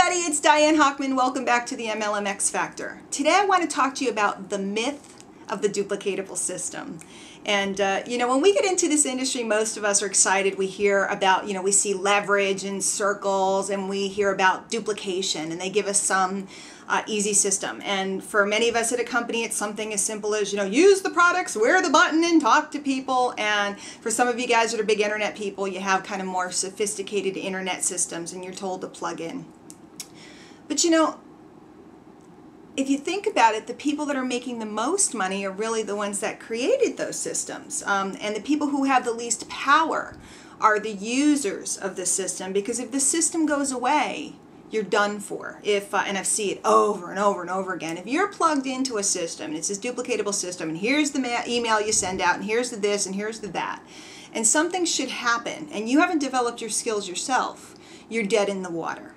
everybody, it's Diane Hochman. Welcome back to the MLM X Factor. Today I want to talk to you about the myth of the duplicatable system. And when we get into this industry, most of us are excited. We hear about, we see leverage and circles, and we hear about duplication, and they give us some easy system. And for many of us at a company, it's something as simple as, use the products, wear the button, and talk to people. And for some of you guys that are big internet people, you have kind of more sophisticated internet systems, and you're told to plug in. But if you think about it, the people that are making the most money are really the ones that created those systems. And the people who have the least power are the users of the system, because if the system goes away, you're done for. And I see it over and over and over again. If you're plugged into a system, and it's this duplicatable system, and here's the email you send out, and here's the this, and here's the that, and something should happen, and you haven't developed your skills yourself, you're dead in the water.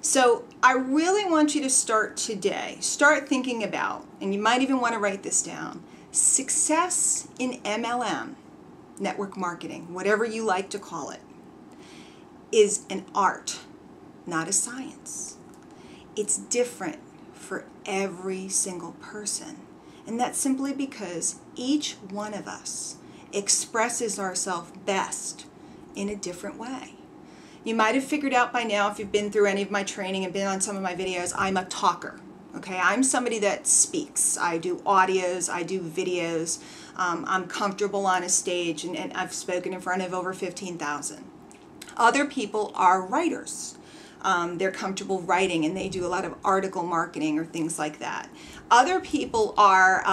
So I really want you to start today, start thinking about, and you might even want to write this down, success in MLM, network marketing, whatever you like to call it, is an art, not a science. It's different for every single person. And that's simply because each one of us expresses ourselves best in a different way. You might have figured out by now, if you've been through any of my training and been on some of my videos, I'm a talker. Okay, I'm somebody that speaks. I do audios, I do videos. I'm comfortable on a stage, and I've spoken in front of over 15,000. Other people are writers. They're comfortable writing, and they do a lot of article marketing or things like that. Other people are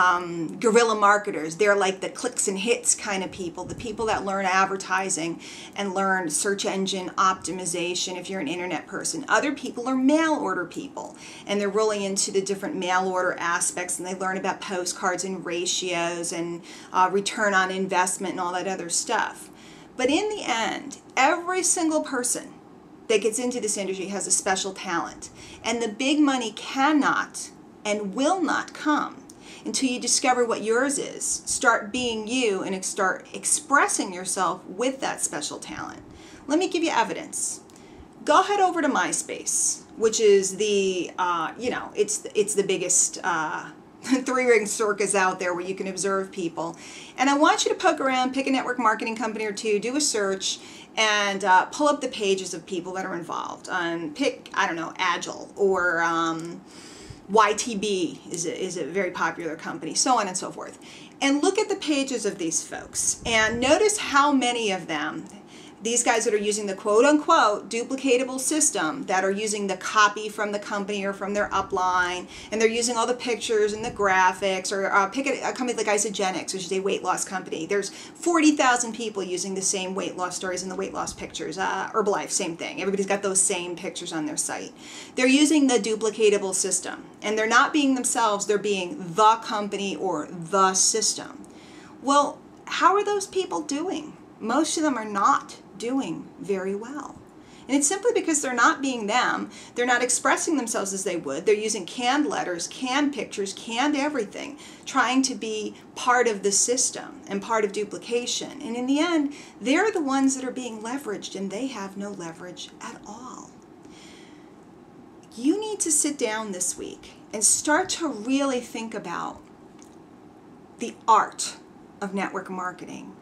guerrilla marketers. They're like the clicks and hits kind of people, the people that learn advertising and learn search engine optimization if you're an internet person. Other people are mail order people, and they're really into the different mail order aspects, and they learn about postcards and ratios and return on investment and all that other stuff. But in the end, every single person that gets into this industry has a special talent, and the big money cannot and will not come until you discover what yours is, start being you, and start expressing yourself with that special talent. Let me give you evidence. Go ahead over to MySpace, which is the it's the biggest three-ring circus out there where you can observe people. And I want you to poke around, pick a network marketing company or two, do a search, and pull up the pages of people that are involved. Pick, I don't know, Agile, or YTB is a very popular company, so on and so forth. And look at the pages of these folks, and notice how many of them, these guys that are using the quote-unquote duplicatable system, that are using the copy from the company or from their upline, and they're using all the pictures and the graphics, or pick a company like Yanik, which is a weight loss company. There's 40,000 people using the same weight loss stories and the weight loss pictures. Herbalife, same thing. Everybody's got those same pictures on their site. They're using the duplicatable system, and they're not being themselves, they're being the company or the system. Well, how are those people doing? Most of them are not doing very well. And it's simply because they're not being them. They're not expressing themselves as they would. They're using canned letters, canned pictures, canned everything, trying to be part of the system and part of duplication. And in the end, they're the ones that are being leveraged, and they have no leverage at all. You need to sit down this week and start to really think about the art of network marketing,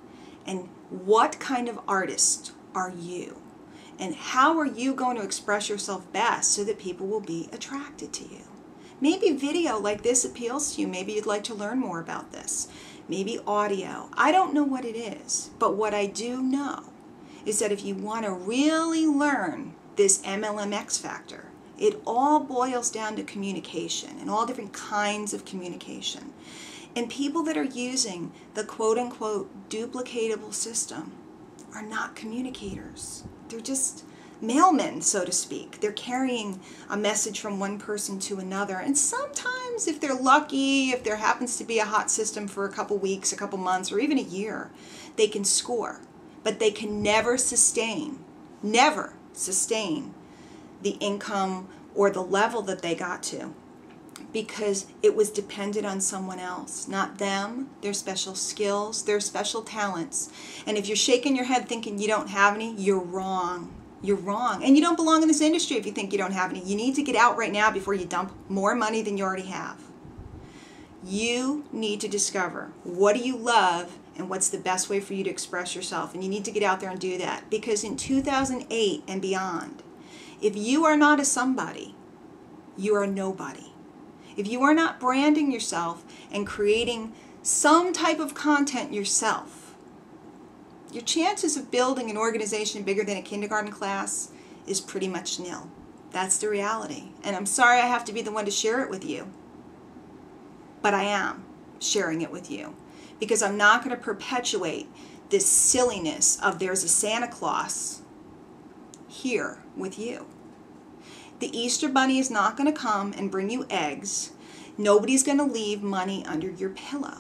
and what kind of artist are you? And how are you going to express yourself best so that people will be attracted to you? Maybe video like this appeals to you. Maybe you'd like to learn more about this. Maybe audio. I don't know what it is, but what I do know is that if you want to really learn this MLM X Factor, it all boils down to communication, and all different kinds of communication. And people that are using the quote-unquote duplicatable system are not communicators. They're just mailmen, so to speak. They're carrying a message from one person to another. And sometimes, if they're lucky, if there happens to be a hot system for a couple weeks, a couple months, or even a year, they can score. But they can never sustain the income or the level that they got to, because it was dependent on someone else, not them, their special skills, their special talents. And if you're shaking your head thinking you don't have any, you're wrong. You're wrong. And you don't belong in this industry if you think you don't have any. You need to get out right now before you dump more money than you already have. You need to discover what do you love and what's the best way for you to express yourself. And you need to get out there and do that. Because in 2008 and beyond, if you are not a somebody, you are a nobody. If you are not branding yourself and creating some type of content yourself, your chances of building an organization bigger than a kindergarten class is pretty much nil. That's the reality. And I'm sorry I have to be the one to share it with you. But I am sharing it with you. Because I'm not going to perpetuate this silliness of there's a Santa Claus here with you. The Easter Bunny is not going to come and bring you eggs. Nobody's going to leave money under your pillow.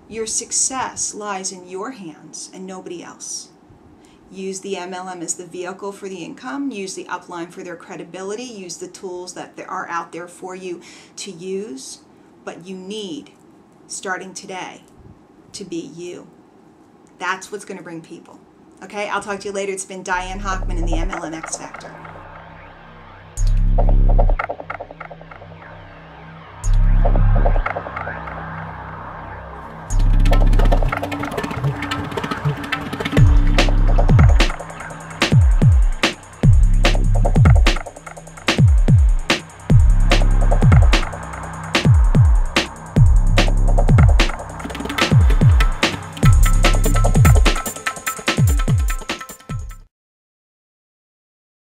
Your success lies in your hands and nobody else. Use the MLM as the vehicle for the income. Use the upline for their credibility. Use the tools that are out there for you to use. But you need, starting today, to be you. That's what's going to bring people. Okay, I'll talk to you later. It's been Diane Hochman in the MLM X Factor.